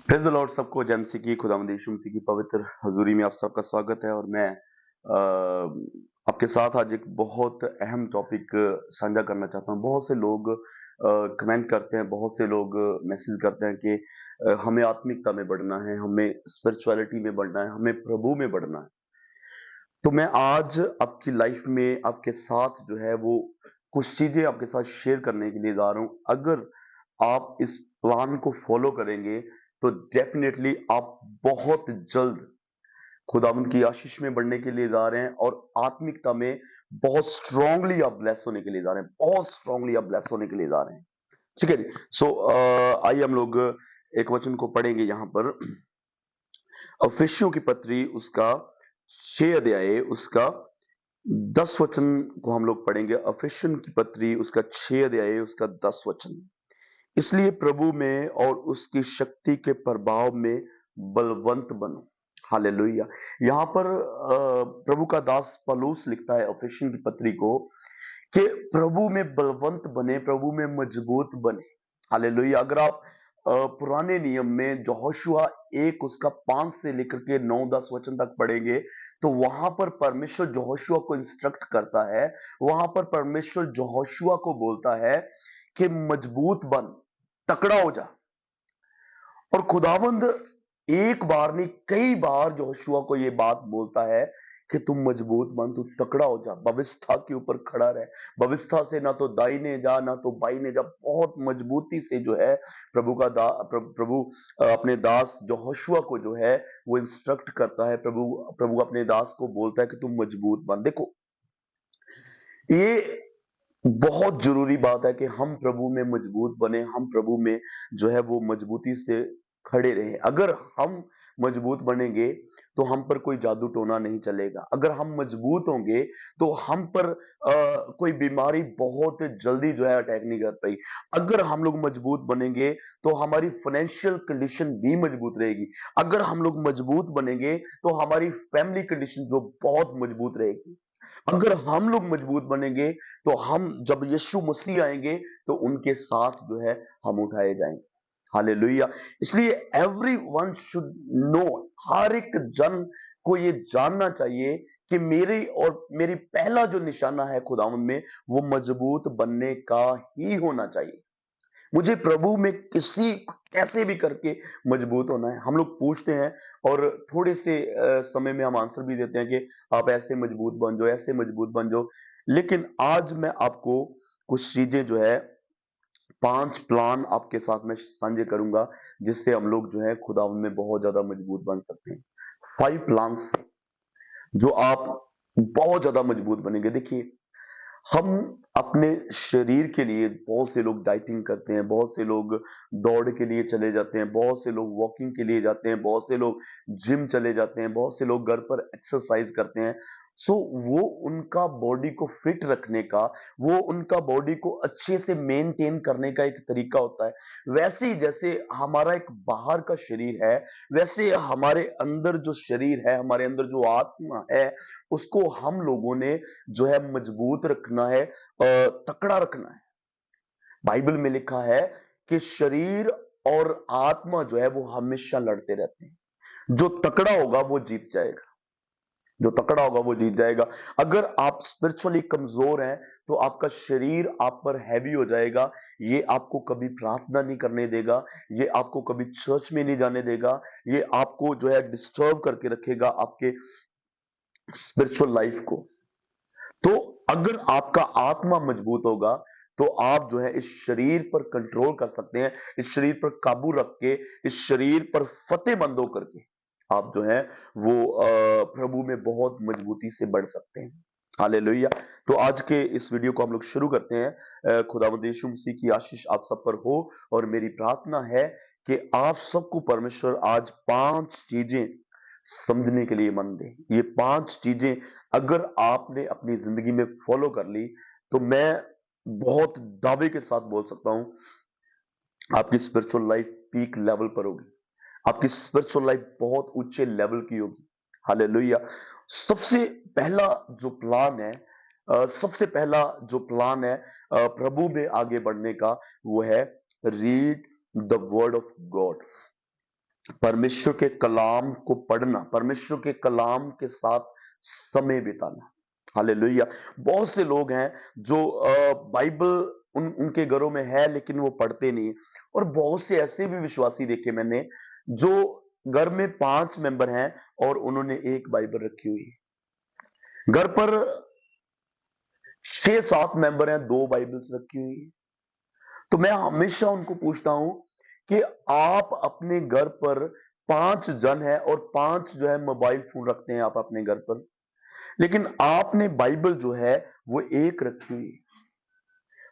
Praise the Lord. सबको JMC की खुदावंद यीशु मसीह की पवित्र हज़ूरी में आप सबका स्वागत है। और मैं आपके साथ आज एक बहुत अहम टॉपिक साझा करना चाहता हूँ। बहुत से लोग कमेंट करते हैं, बहुत से लोग मैसेज करते हैं कि हमें आत्मिकता में बढ़ना है, हमें स्पिरिचुअलिटी में बढ़ना है, हमें प्रभु में बढ़ना है। तो मैं आज आपकी लाइफ में आपके साथ जो है वो कुछ चीज़ें आपके साथ शेयर करने के लिए जा रहा हूँ। अगर आप इस प्लान को फॉलो करेंगे तो डेफिनेटली आप बहुत जल्द खुदावंद की आशीष में बढ़ने के लिए जा रहे हैं और आत्मिकता में बहुत स्ट्रांगली आप ब्लेस होने के लिए जा रहे हैं, बहुत स्ट्रांगली आप ब्लेस होने के लिए जा रहे हैं। ठीक है जी। सो आइए हम लोग एक वचन को पढ़ेंगे यहाँ पर। इफिसियों की पत्री उसका 6 अध्याय उसका 10 वचन को हम लोग पढ़ेंगे। इफिसियों की पत्री उसका 6 अध्याय उसका 10 वचन। इसलिए प्रभु में और उसकी शक्ति के प्रभाव में बलवंत बनो। हालेलुया। यहाँ पर प्रभु का दास पौलुस लिखता है इफिसियों की पत्री को कि प्रभु में बलवंत बने, प्रभु में मजबूत बने। हालेलुया। अगर आप पुराने नियम में यहोशुआ 1 उसका 5 से लेकर के 9-10 वचन तक पढ़ेंगे तो वहां पर परमेश्वर यहोशुआ को इंस्ट्रक्ट करता है, वहां पर परमेश्वर यहोशुआ को बोलता है कि मजबूत बन, तकड़ा हो जा। और खुदावंद एक बार नहीं कई बार यहोशुआ को यह बात बोलता है कि तुम मजबूत बन, तू तकड़ा हो जा, भविष्यता के ऊपर खड़ा रहे। भविष्यता से ना तो दाहिने जा ना तो बाईने जा, बहुत मजबूती से जो है प्रभु का प्रभु अपने दास यहोशुआ को जो है वो इंस्ट्रक्ट करता है। प्रभु प्रभु अपने दास को बोलता है कि तुम मजबूत बन। देखो, ये बहुत जरूरी बात है कि हम प्रभु में मजबूत बने, हम प्रभु में जो है वो मजबूती से खड़े रहें। अगर हम मजबूत बनेंगे तो हम पर कोई जादू टोना नहीं चलेगा। अगर हम मजबूत होंगे तो हम पर कोई बीमारी बहुत जल्दी जो है अटैक नहीं कर पाई। अगर हम लोग मजबूत बनेंगे तो हमारी फाइनेंशियल कंडीशन भी मजबूत रहेगी। अगर हम लोग मजबूत बनेंगे तो हमारी फैमिली कंडीशन जो बहुत मजबूत रहेगी। अगर हम लोग मजबूत बनेंगे तो हम जब यीशु मसीह आएंगे तो उनके साथ जो है हम उठाए जाएंगे। हालेलुया। इसलिए एवरीवन शुड नो, हर एक जन को ये जानना चाहिए कि मेरी और मेरी पहला जो निशाना है खुदावंद में वो मजबूत बनने का ही होना चाहिए। मुझे प्रभु में किसी कैसे भी करके मजबूत होना है। हम लोग पूछते हैं और थोड़े से समय में हम आंसर भी देते हैं कि आप ऐसे मजबूत बन जाओ, ऐसे मजबूत बन जाओ। लेकिन आज मैं आपको कुछ चीजें जो है 5 प्लान आपके साथ में साझा करूंगा जिससे हम लोग जो है खुदावंद में बहुत ज्यादा मजबूत बन सकते हैं। 5 प्लान्स जो आप बहुत ज्यादा मजबूत बनेंगे। देखिए, हम अपने शरीर के लिए बहुत से लोग डाइटिंग करते हैं, बहुत से लोग दौड़ के लिए चले जाते हैं, बहुत से लोग वॉकिंग के लिए जाते हैं, बहुत से लोग जिम चले जाते हैं, बहुत से लोग घर पर एक्सरसाइज करते हैं। सो वो उनका बॉडी को फिट रखने का, वो उनका बॉडी को अच्छे से मेंटेन करने का एक तरीका होता है। वैसे ही जैसे हमारा एक बाहर का शरीर है, वैसे हमारे अंदर जो शरीर है, हमारे अंदर जो आत्मा है, उसको हम लोगों ने जो है मजबूत रखना है, तकड़ा रखना है। बाइबल में लिखा है कि शरीर और आत्मा जो है वो हमेशा लड़ते रहते हैं। जो तकड़ा होगा वो जीत जाएगा, जो तकड़ा होगा वो जीत जाएगा। अगर आप स्पिरिचुअली कमजोर हैं तो आपका शरीर आप पर हैवी हो जाएगा। ये आपको कभी प्रार्थना नहीं करने देगा, ये आपको कभी चर्च में नहीं जाने देगा, ये आपको जो है डिस्टर्ब करके रखेगा आपके स्पिरिचुअल लाइफ को। तो अगर आपका आत्मा मजबूत होगा तो आप जो है इस शरीर पर कंट्रोल कर सकते हैं, इस शरीर पर काबू रख के, इस शरीर पर फतेहमंद होकर के आप जो है वो प्रभु में बहुत मजबूती से बढ़ सकते हैं। हालेलुया। तो आज के इस वीडियो को हम लोग शुरू करते हैं। खुदावंद यीशु मसीह की आशीष आप सब पर हो और मेरी प्रार्थना है कि आप सबको परमेश्वर आज 5 चीजें समझने के लिए मन दे। ये 5 चीजें अगर आपने अपनी जिंदगी में फॉलो कर ली तो मैं बहुत दावे के साथ बोल सकता हूं आपकी स्पिरिचुअल लाइफ पीक लेवल पर होगी, आपकी स्पिरिचुअल लाइफ बहुत ऊंचे लेवल की होगी। हालेलुया। सबसे पहला जो प्लान है, सबसे पहला जो प्लान है प्रभु में आगे बढ़ने का, वो है read the word of God. परमेश्वर के कलाम को पढ़ना, परमेश्वर के कलाम के साथ समय बिताना। हालेलुया। बहुत से लोग हैं जो बाइबल उनके घरों में है लेकिन वो पढ़ते नहीं है। और बहुत से ऐसे भी विश्वासी देखे मैंने जो घर में 5 मेंबर हैं और उन्होंने एक बाइबल रखी हुई है। घर पर 6-7 मेंबर हैं, 2 बाइबल्स रखी हुई है। तो मैं हमेशा उनको पूछता हूं कि आप अपने घर पर 5 जन है और 5 जो है मोबाइल फोन रखते हैं आप अपने घर पर, लेकिन आपने बाइबल जो है वो एक रखी हुई है।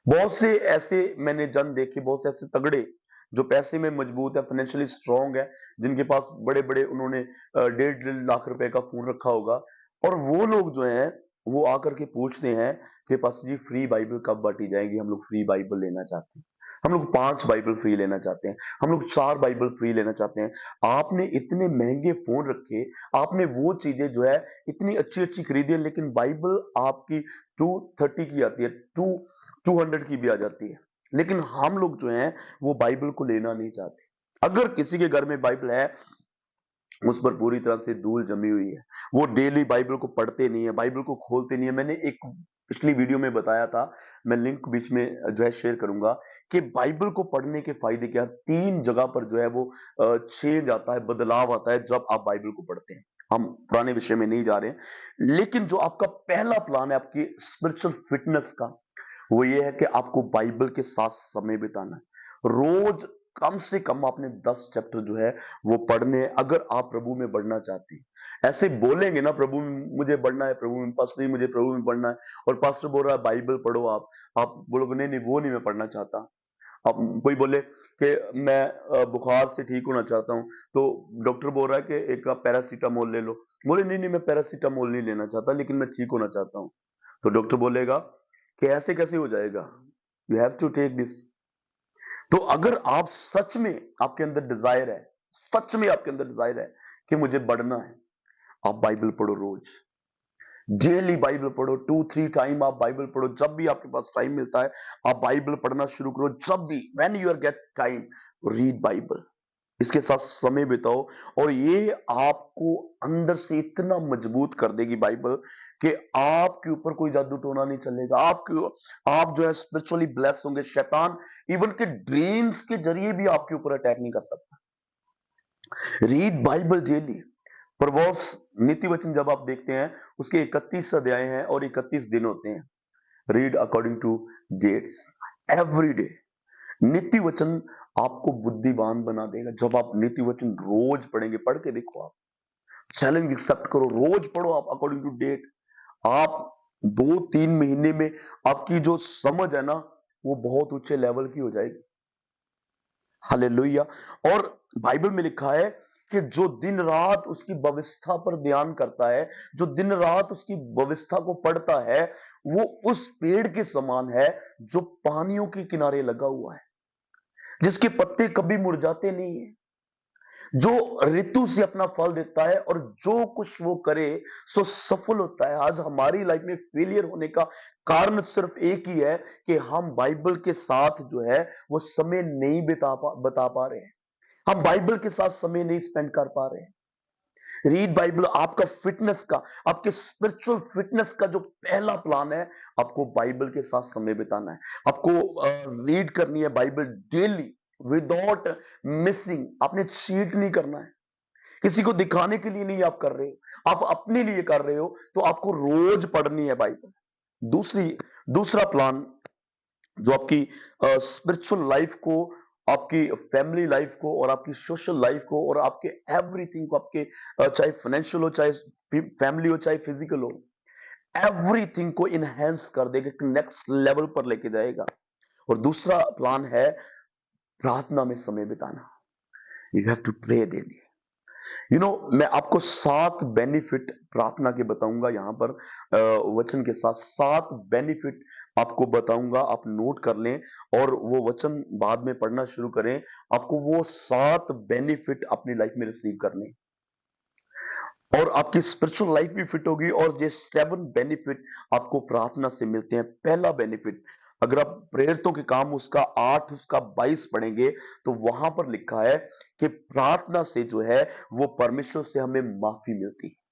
बहुत से ऐसे मैंने जन देखे, बहुत से ऐसे तगड़े जो पैसे में मजबूत है, फाइनेंशियली स्ट्रांग है, जिनके पास बड़े बड़े उन्होंने 1.5 लाख रुपए का फोन रखा होगा, और वो लोग जो हैं वो आकर के पूछते हैं कि पास्टर जी फ्री बाइबल कब बांटी जाएगी, हम लोग फ्री बाइबल लेना चाहते हैं, हम लोग 5 बाइबल फ्री लेना चाहते हैं, हम लोग 4 बाइबल फ्री लेना चाहते हैं। आपने इतने महंगे फोन रखे, आपने वो चीजें जो है इतनी अच्छी अच्छी खरीदी है, लेकिन बाइबल आपकी 230 की आती है, 200 की भी आ जाती है, लेकिन हम लोग जो हैं वो बाइबल को लेना नहीं चाहते। अगर किसी के घर में बाइबल है, उस पर पूरी तरह से धूल जमी हुई है, वो डेली बाइबल को पढ़ते नहीं है, बाइबल को खोलते नहीं है। मैंने एक पिछली वीडियो में बताया था, मैं लिंक बीच में जो है शेयर करूंगा, कि बाइबल को पढ़ने के फायदे क्या। 3 जगह पर जो है वो चेंज आता है, बदलाव आता है जब आप बाइबल को पढ़ते हैं। हम पुराने विषय में नहीं जा रहे हैं, लेकिन जो आपका पहला प्लान है आपकी स्पिरिचुअल फिटनेस का, वो ये है कि आपको बाइबल के साथ समय बिताना है। रोज कम से कम आपने 10 चैप्टर जो है वो पढ़ने हैं, अगर आप प्रभु में बढ़ना चाहते हैं। ऐसे बोलेंगे ना, प्रभु में मुझे बढ़ना है, प्रभु में, पास्टर जी मुझे प्रभु में बढ़ना है, और पास्टर बोल रहा है बाइबल पढ़ो, आप बोलोगे नहीं नहीं वो नहीं मैं पढ़ना चाहता। अब कोई बोले कि मैं बुखार से ठीक होना चाहता हूँ, तो डॉक्टर बोल रहा है कि एक आप पैरासीटामोल ले लो, बोले नहीं नहीं मैं पैरासीटामोल नहीं लेना चाहता, लेकिन मैं ठीक होना चाहता हूँ। तो डॉक्टर बोलेगा कि ऐसे कैसे हो जाएगा, you have to take this. तो अगर आप सच में, आपके अंदर डिजायर है, सच में आपके अंदर डिजायर है कि मुझे बढ़ना है, आप बाइबल पढ़ो रोज, डेली बाइबल पढ़ो, 2-3 टाइम आप बाइबल पढ़ो। जब भी आपके पास टाइम मिलता है आप बाइबल पढ़ना शुरू करो। जब भी when you are get time, read Bible, इसके साथ समय बिताओ, और ये आपको अंदर से इतना मजबूत कर देगी बाइबल कि आपके ऊपर कोई जादू टोना नहीं चलेगा। आप जो है स्पिरिचुअली ब्लेस होंगे। शैतान इवन के ड्रीम्स के जरिए भी आपके ऊपर अटैक नहीं कर सकता। Read Bible daily. प्रोवर्ब्स, नीति वचन जब आप देखते हैं, उसके 31 अध्याय हैं और 31 दिन होते हैं। Read according to dates every day. नीति वचन आपको बुद्धिमान बना देगा। जब आप नीति वचन रोज पढ़ेंगे, पढ़ के देखो, आप चैलेंज एक्सेप्ट करो, रोज पढ़ो आप अकॉर्डिंग टू डेट। आप 2-3 महीने में आपकी जो समझ है ना वो बहुत ऊंचे लेवल की हो जाएगी। हालेलुया। और बाइबल में लिखा है कि जो दिन रात उसकी व्यवस्था पर ध्यान करता है, जो दिन रात उसकी व्यवस्था को पढ़ता है, वो उस पेड़ के समान है जो पानियों के किनारे लगा हुआ है, जिसके पत्ते कभी मुरझाते नहीं है, जो ऋतु से अपना फल देता है, और जो कुछ वो करे सो सफल होता है। आज हमारी लाइफ में फेलियर होने का कारण सिर्फ एक ही है कि हम बाइबल के साथ जो है वो समय नहीं बता पा रहे हैं, हम बाइबल के साथ समय नहीं स्पेंड कर पा रहे हैं। रीड बाइबल आपका फिटनेस का, आपके स्पिरिचुअल फिटनेस का जो पहला प्लान है, आपको बाइबल के साथ समय बिताना है। आपको रीड करनी है बाइबल डेली विदाउट मिसिंग। आपने चीट नहीं करना है, किसी को दिखाने के लिए नहीं आप कर रहे हो, आप अपने लिए कर रहे हो, तो आपको रोज पढ़नी है बाइबल। दूसरा प्लान जो आपकी स्पिरिचुअल लाइफ को, आपकी फैमिली लाइफ को, और आपकी सोशल लाइफ को, और आपके एवरीथिंग को, आपके चाहे फाइनेंशियल हो, चाहे फैमिली हो, चाहे फिजिकल हो, एवरीथिंग को इनहेंस कर देगा, नेक्स्ट लेवल पर लेके जाएगा। और दूसरा प्लान है प्रार्थना में समय बिताना। You have to pray daily. मैं आपको 7 बेनिफिट प्रार्थना के बताऊंगा यहां पर, वचन के साथ 7 बेनिफिट आपको बताऊंगा, आप नोट कर लें और वो वचन बाद में पढ़ना शुरू करें। आपको वो 7 बेनिफिट अपनी लाइफ में रिसीव करने, और आपकी स्पिरिचुअल लाइफ भी फिट होगी। और ये 7 बेनिफिट आपको प्रार्थना से मिलते हैं। पहला बेनिफिट, अगर आप प्रेरितों के काम उसका 8 उसका 22 पढ़ेंगे तो वहां पर लिखा है कि प्रार्थना से जो है वो परमेश्वर से हमें माफी मिलती है।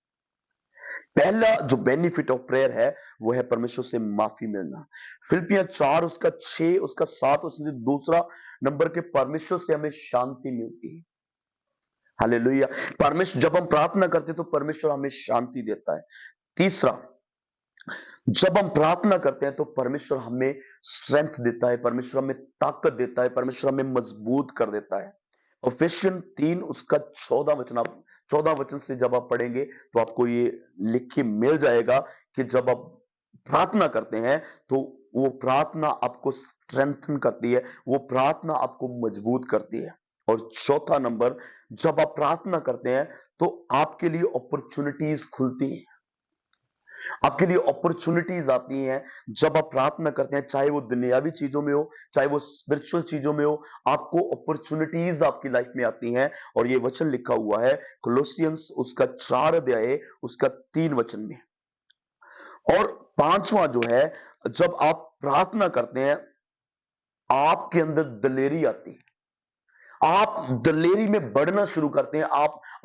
पहला जो बेनिफिट ऑफ प्रेयर है वो है परमेश्वर से माफी मिलना। फिलिपियां 4 उसका 6 उसका 7 उससे दूसरा नंबर के परमेश्वर से हमें शांति मिलती है। हालेलुया। परमेश्वर जब हम प्रार्थना करते हैं तो परमेश्वर हमें शांति देता है। तीसरा, जब हम प्रार्थना करते हैं तो परमेश्वर हमें स्ट्रेंथ देता है, परमेश्वर हमें ताकत देता है, परमेश्वर हमें मजबूत कर देता है। इफिसियन 3 उसका 14 वचन, आप 14 वचन से जब आप पढ़ेंगे तो आपको ये लिख के मिल जाएगा कि जब आप प्रार्थना करते हैं तो वो प्रार्थना आपको स्ट्रेंथन करती है, वो प्रार्थना आपको मजबूत करती है। और चौथा नंबर, जब आप प्रार्थना करते हैं तो आपके लिए अपॉर्चुनिटीज खुलती हैं, आपके लिए अपॉर्चुनिटीज आती हैं। जब आप प्रार्थना करते हैं, चाहे वो दुनियावी चीजों में हो, चाहे वो स्पिरिचुअल चीजों में हो, आपको अपॉर्चुनिटीज आपकी लाइफ में आती हैं। और ये वचन लिखा हुआ है कोलोसियंस उसका 4 अध्याय उसका 3 वचन में। और पांचवा जो है, जब आप प्रार्थना करते हैं आपके अंदर दलेरी आती है, आप दलेरी में बढ़ना शुरू करते हैं,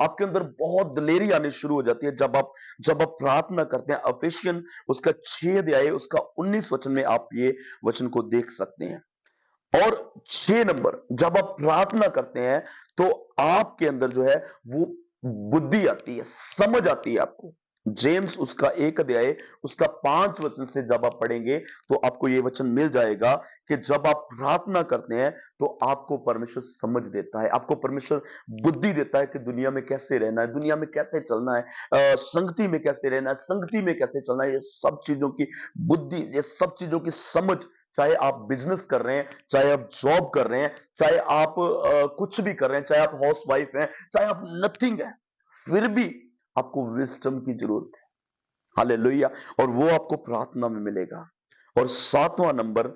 आपके अंदर बहुत दलेरी आनी शुरू हो जाती है जब आप प्रार्थना करते हैं। एफिसियन उसका 6 अध्याय उसका 19 वचन में आप ये वचन को देख सकते हैं। और 6 नंबर, जब आप प्रार्थना करते हैं तो आपके अंदर जो है वो बुद्धि आती है, समझ आती है आपको। जेम्स उसका 1 अध्याय उसका 5 वचन से जब आप पढ़ेंगे तो आपको ये वचन मिल जाएगा कि जब आप प्रार्थना करते हैं तो आपको परमेश्वर समझ देता है, आपको परमेश्वर बुद्धि देता है कि दुनिया में कैसे रहना है, दुनिया में कैसे चलना है, संगति में कैसे रहना है, संगति में कैसे चलना है। ये सब चीजों की बुद्धि, ये सब चीजों की समझ, चाहे आप बिजनेस कर रहे हैं, चाहे आप जॉब कर रहे हैं, चाहे आप कुछ भी कर रहे हैं, चाहे आप हाउस वाइफ हैं, चाहे आप नथिंग है, फिर भी आपको विजडम की जरूरत है। हालेलुया। और वो आपको प्रार्थना में मिलेगा। और सातवां नंबर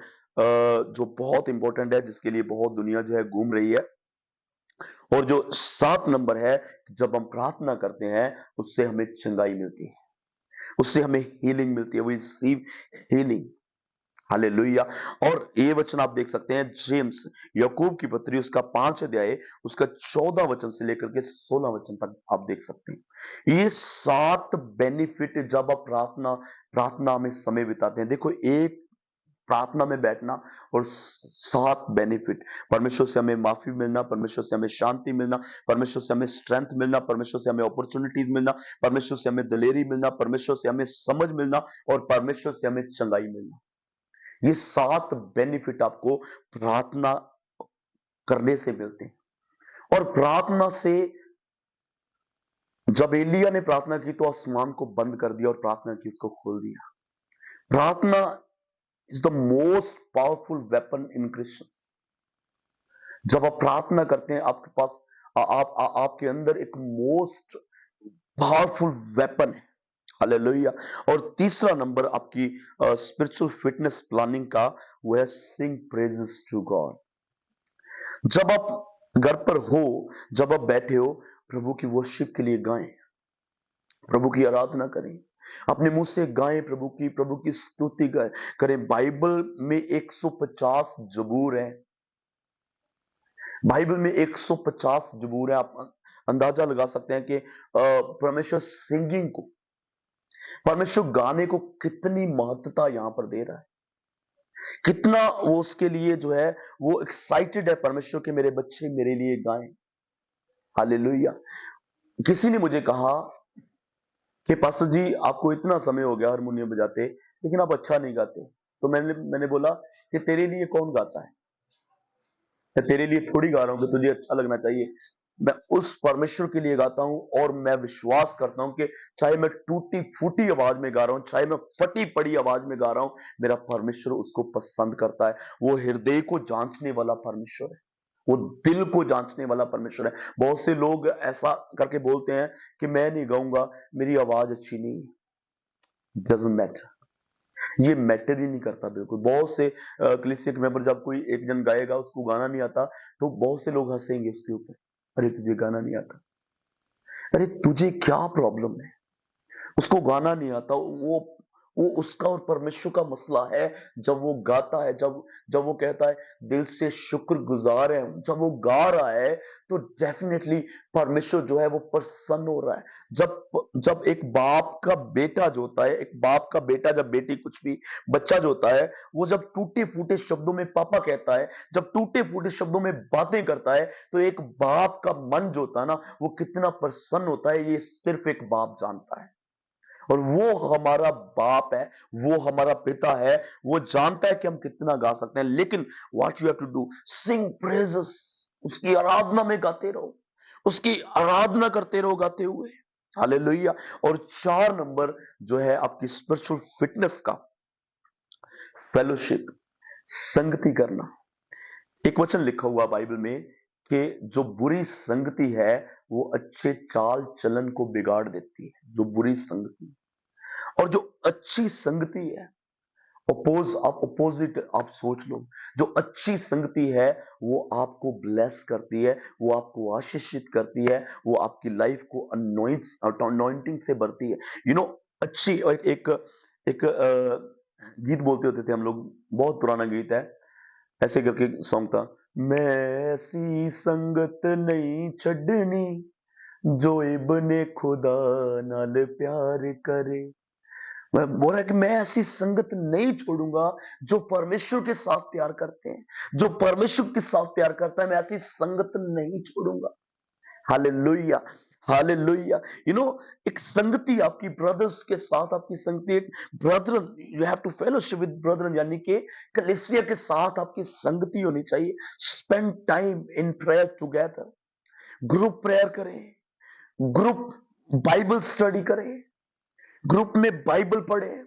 जो बहुत इंपॉर्टेंट है, जिसके लिए बहुत दुनिया जो है घूम रही है, और जो 7 नंबर है, जब हम प्रार्थना करते हैं उससे हमें चंगाई मिलती है, उससे हमें हीलिंग मिलती है, वी रिसीव हीलिंग। हालेलुया। और ये वचन आप देख सकते हैं जेम्स याकूब की पत्री उसका 5 अध्याय उसका 14 वचन से लेकर के 16 वचन तक आप देख सकते हैं। ये 7 बेनिफिट जब आप प्रार्थना में समय बिताते हैं। देखो, एक प्रार्थना में बैठना और 7 बेनिफिट, परमेश्वर से हमें माफी मिलना, परमेश्वर से हमें शांति मिलना, परमेश्वर से हमें स्ट्रेंथ मिलना, परमेश्वर से हमें अपॉर्चुनिटीज मिलना, परमेश्वर से हमें दलेरी मिलना, परमेश्वर से हमें समझ मिलना, और परमेश्वर से हमें चंगाई मिलना। ये 7 बेनिफिट आपको प्रार्थना करने से मिलते हैं। और प्रार्थना से, जब एलिया ने प्रार्थना की तो आसमान को बंद कर दिया और प्रार्थना की उसको खोल दिया। प्रार्थना is the most powerful weapon in Christians. जब आप प्रार्थना करते हैं आपके पास आपके अंदर एक मोस्ट पावरफुल वेपन है। हालेलुया। और तीसरा नंबर आपकी स्पिरिचुअल फिटनेस प्लानिंग का, वो है सिंग प्रेजेस टू गॉड। जब आप घर पर हो, जब आप बैठे हो, प्रभु की वर्शिप के लिए गाएं, प्रभु की आराधना करें, अपने मुंह से गाएं, प्रभु की स्तुति करें। बाइबल में 150 जबूर है, बाइबल में 150 जबूर है। आप अंदाजा लगा सकते हैं कि परमेश्वर सिंगिंग को, परमेश्वर गाने को कितनी महत्वता यहां पर दे रहा है, कितना वो उसके लिए जो है वो एक्साइटेड है परमेश्वर के, मेरे बच्चे मेरे लिए गाएं। हालेलुया। किसी ने मुझे कहा कि पास्टर जी, आपको इतना समय हो गया हारमोनियम बजाते लेकिन आप अच्छा नहीं गाते। तो मैंने बोला कि तेरे लिए कौन गाता है, मैं तेरे लिए थोड़ी गा रहा हूं कि तुझे अच्छा लगना चाहिए। मैं उस परमेश्वर के लिए गाता हूं, और मैं विश्वास करता हूं कि चाहे मैं टूटी फूटी आवाज में गा रहा हूं, चाहे मैं फटी पड़ी आवाज में गा रहा हूं, मेरा परमेश्वर उसको पसंद करता है। वो हृदय को जांचने वाला परमेश्वर है, वो दिल को जांचने वाला परमेश्वर है। बहुत से लोग ऐसा करके बोलते हैं कि मैं नहीं गाऊंगा, मेरी आवाज अच्छी नहीं है। डजंट मैटर, ये मैटर ही नहीं करता बिल्कुल। बहुत से कलीसिया के मेंबर, जब कोई एक जन गाएगा उसको गाना नहीं आता तो बहुत से लोग हंसेंगे उसके ऊपर, अरे तुझे गाना नहीं आता, अरे तुझे क्या प्रॉब्लम है, उसको गाना नहीं आता, वो उसका और परमेश्वर का मसला है। जब वो गाता है, जब जब वो कहता है दिल से शुक्रगुजार है, जब वो गा रहा है, तो डेफिनेटली परमेश्वर जो है वो प्रसन्न हो रहा है। जब जब एक बाप का बेटा जो होता है, एक बाप का बेटा, जब बेटी, कुछ भी बच्चा जो होता है, वो जब टूटे फूटे शब्दों में पापा कहता है, जब टूटे फूटे शब्दों में बातें करता है, तो एक बाप का मन जो होता है ना, वो कितना प्रसन्न होता है, ये सिर्फ एक बाप जानता है। और वो हमारा बाप है, वो हमारा पिता है, वो जानता है कि हम कितना गा सकते हैं। लेकिन what you have to do, sing praises, उसकी आराधना में गाते रहो, उसकी आराधना करते रहो गाते हुए। हालेलुया। और 4 नंबर जो है आपकी स्पिरिचुअल फिटनेस का, फेलोशिप, संगति करना। एक वचन लिखा हुआ बाइबल में कि जो बुरी संगति है वो अच्छे चाल चलन को बिगाड़ देती है। जो बुरी संगति, और जो अच्छी संगति है, अपोजिट आप सोच लो, जो अच्छी संगति है वो आपको ब्लेस करती है, वो आपको आशीषित करती है, वो आपकी लाइफ को अनॉइंटिंग से भरती है। अच्छी, एक गीत बोलते होते थे हम लोग, बहुत पुराना गीत है, ऐसे करके सॉन्ग था, मैं ऐसी संगत नहीं छड़नी जो इब्ने खुदा नाल प्यार करे। मैं बोल रहा है कि मैं ऐसी संगत नहीं छोड़ूंगा जो परमेश्वर के साथ प्यार करते हैं, जो परमेश्वर के साथ प्यार करता है, मैं ऐसी संगत नहीं छोड़ूंगा। Hallelujah, hallelujah. यू नो एक संगति आपकी ब्रदर्स के साथ, आपकी संगति एक brethren, you have to fellowship with brethren, यानी कि कलीसिया के साथ आपकी संगति होनी चाहिए। Spend time in prayer together, group prayer करें, ग्रुप बाइबल स्टडी करें, ग्रुप में बाइबल पढ़े।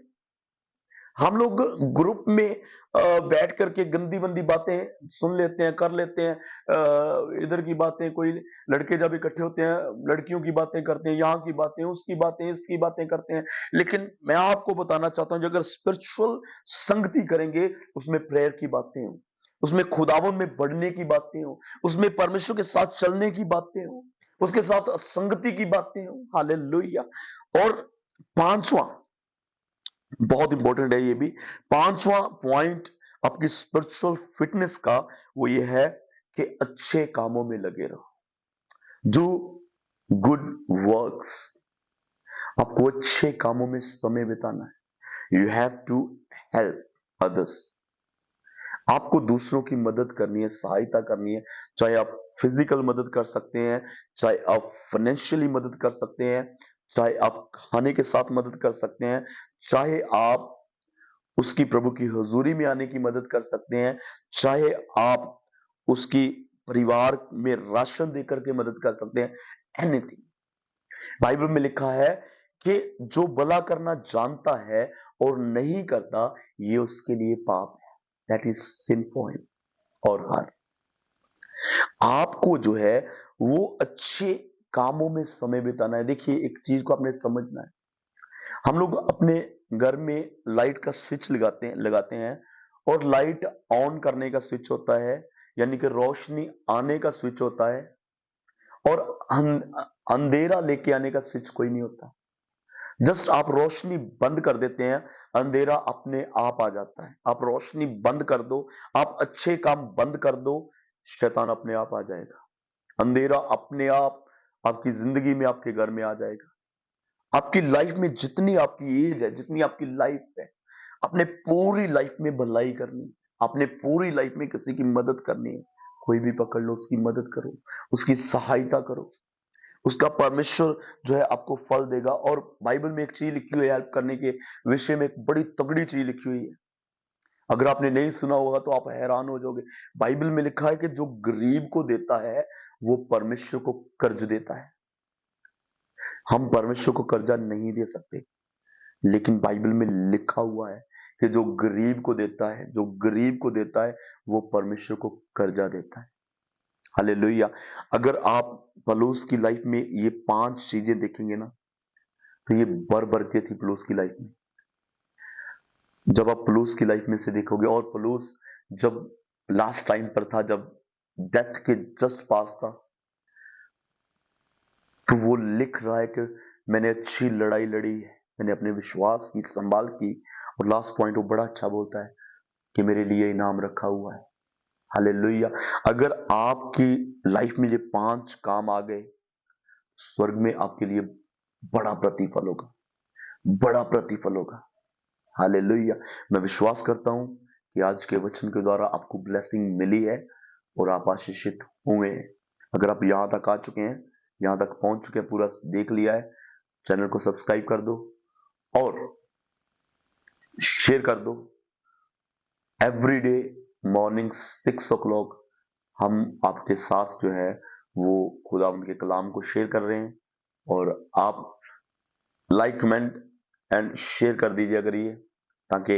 हम लोग ग्रुप में बैठ करके गंदी बंदी बातें सुन लेते हैं, कर लेते हैं। इधर की बातें, कोई लड़के जब इकट्ठे होते हैं लड़कियों की बातें करते हैं, यहाँ की बातें, उसकी बातें, इसकी बातें करते हैं। लेकिन मैं आपको बताना चाहता हूं, अगर स्पिरिचुअल संगति करेंगे, उसमें प्रेयर की बातें हो, उसमें खुदावन में बढ़ने की बातें हो, उसमें परमेश्वर के साथ चलने की बातें हो, उसके साथ संगति की बातें हो। हालेलुया। और पांचवा, बहुत इंपॉर्टेंट है ये भी, पांचवा पॉइंट आपकी स्पिरिचुअल फिटनेस का, वो ये है कि अच्छे कामों में लगे रहो। जो गुड वर्क्स, आपको अच्छे कामों में समय बिताना है। You have to help others, आपको दूसरों की मदद करनी है, सहायता करनी है। चाहे आप फिजिकल मदद कर सकते हैं, चाहे आप फाइनेंशियली मदद कर सकते हैं, चाहे आप खाने के साथ मदद कर सकते हैं, चाहे आप उसकी प्रभु की हुजूरी में आने की मदद कर सकते हैं, चाहे आप उसकी परिवार में राशन देकर के मदद कर सकते हैं। एनीथिंग। बाइबल में लिखा है कि जो भला करना जानता है और नहीं करता, ये उसके लिए पाप है। That is sin for him और हर। आपको जो है वो अच्छे कामों में समय बिताना है। देखिए, एक चीज को आपने समझना है, हम लोग अपने घर में लाइट का स्विच लगाते हैं और लाइट ऑन करने का स्विच होता है, यानी कि रोशनी आने का स्विच होता है, और अंधेरा लेके आने का स्विच कोई नहीं होता। जस्ट आप रोशनी बंद कर देते हैं, अंधेरा अपने आप आ जाता है। आप रोशनी बंद कर दो, आप अच्छे काम बंद कर दो, शैतान अपने आप आ जाएगा। अंधेरा अपने आप आपकी जिंदगी में, आपके घर में आ जाएगा। आपकी लाइफ में जितनी आपकी एज है, जितनी आपकी लाइफ है, आपने पूरी लाइफ में भलाई करनी है, आपने पूरी लाइफ में किसी की मदद करनी है। कोई भी पकड़ लो, उसकी मदद करो, उसकी सहायता करो, उसका परमेश्वर जो है आपको फल देगा। और बाइबल में एक चीज लिखी हुई है, हेल्प करने के विषय में एक बड़ी तगड़ी चीज लिखी हुई है। अगर आपने नहीं सुना होगा तो आप हैरान हो जाओगे। बाइबल में लिखा है कि जो गरीब को देता है वो परमेश्वर को कर्ज देता है। हम परमेश्वर को कर्जा नहीं दे सकते, लेकिन बाइबल में लिखा हुआ है कि जो गरीब को देता है, जो गरीब को देता है, वो परमेश्वर को कर्जा देता है। हालेलुया। अगर आप पौलुस की लाइफ में ये 5 चीजें देखेंगे ना, तो ये भर के थी पौलुस की लाइफ में। जब आप पौलुस की लाइफ में से देखोगे, और पौलुस जब लास्ट टाइम पर था, जब डेथ के जस्ट पास था, तो वो लिख रहा है कि मैंने अच्छी लड़ाई लड़ी है, मैंने अपने विश्वास की संभाल की। और लास्ट पॉइंट वो बड़ा अच्छा बोलता है कि मेरे लिए इनाम रखा हुआ है। हालेलुया। अगर आपकी लाइफ में ये 5 काम आ गए, स्वर्ग में आपके लिए बड़ा प्रतिफल होगा, बड़ा प्रतिफल होगा। हालेलुया। मैं विश्वास करता हूं कि आज के वचन के द्वारा आपको ब्लेसिंग मिली है और आप आशीषित हुए हैं। अगर आप यहां तक आ चुके हैं, यहां तक पहुंच चुके हैं, पूरा देख लिया है, चैनल को सब्सक्राइब कर दो और शेयर कर दो। एवरीडे मॉर्निंग 6 o'clock हम आपके साथ जो है वो खुदा उनके कलाम को शेयर कर रहे हैं। और आप लाइक, कमेंट एंड शेयर कर दीजिए अगर ये, ताकि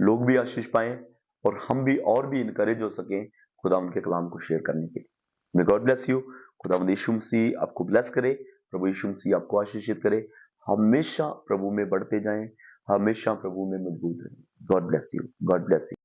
लोग भी आशीष पाएं और हम भी और भी इनकरेज हो सकें खुदा उनके कलाम को शेयर करने के लिए। May God bless you. खुदा यीशु मसीह आपको ब्लेस करे, प्रभु यीशु मसीह आपको आशीषित करे। हमेशा प्रभु में बढ़ते जाएं, हमेशा प्रभु में मजबूत रहें। God bless you, God bless you.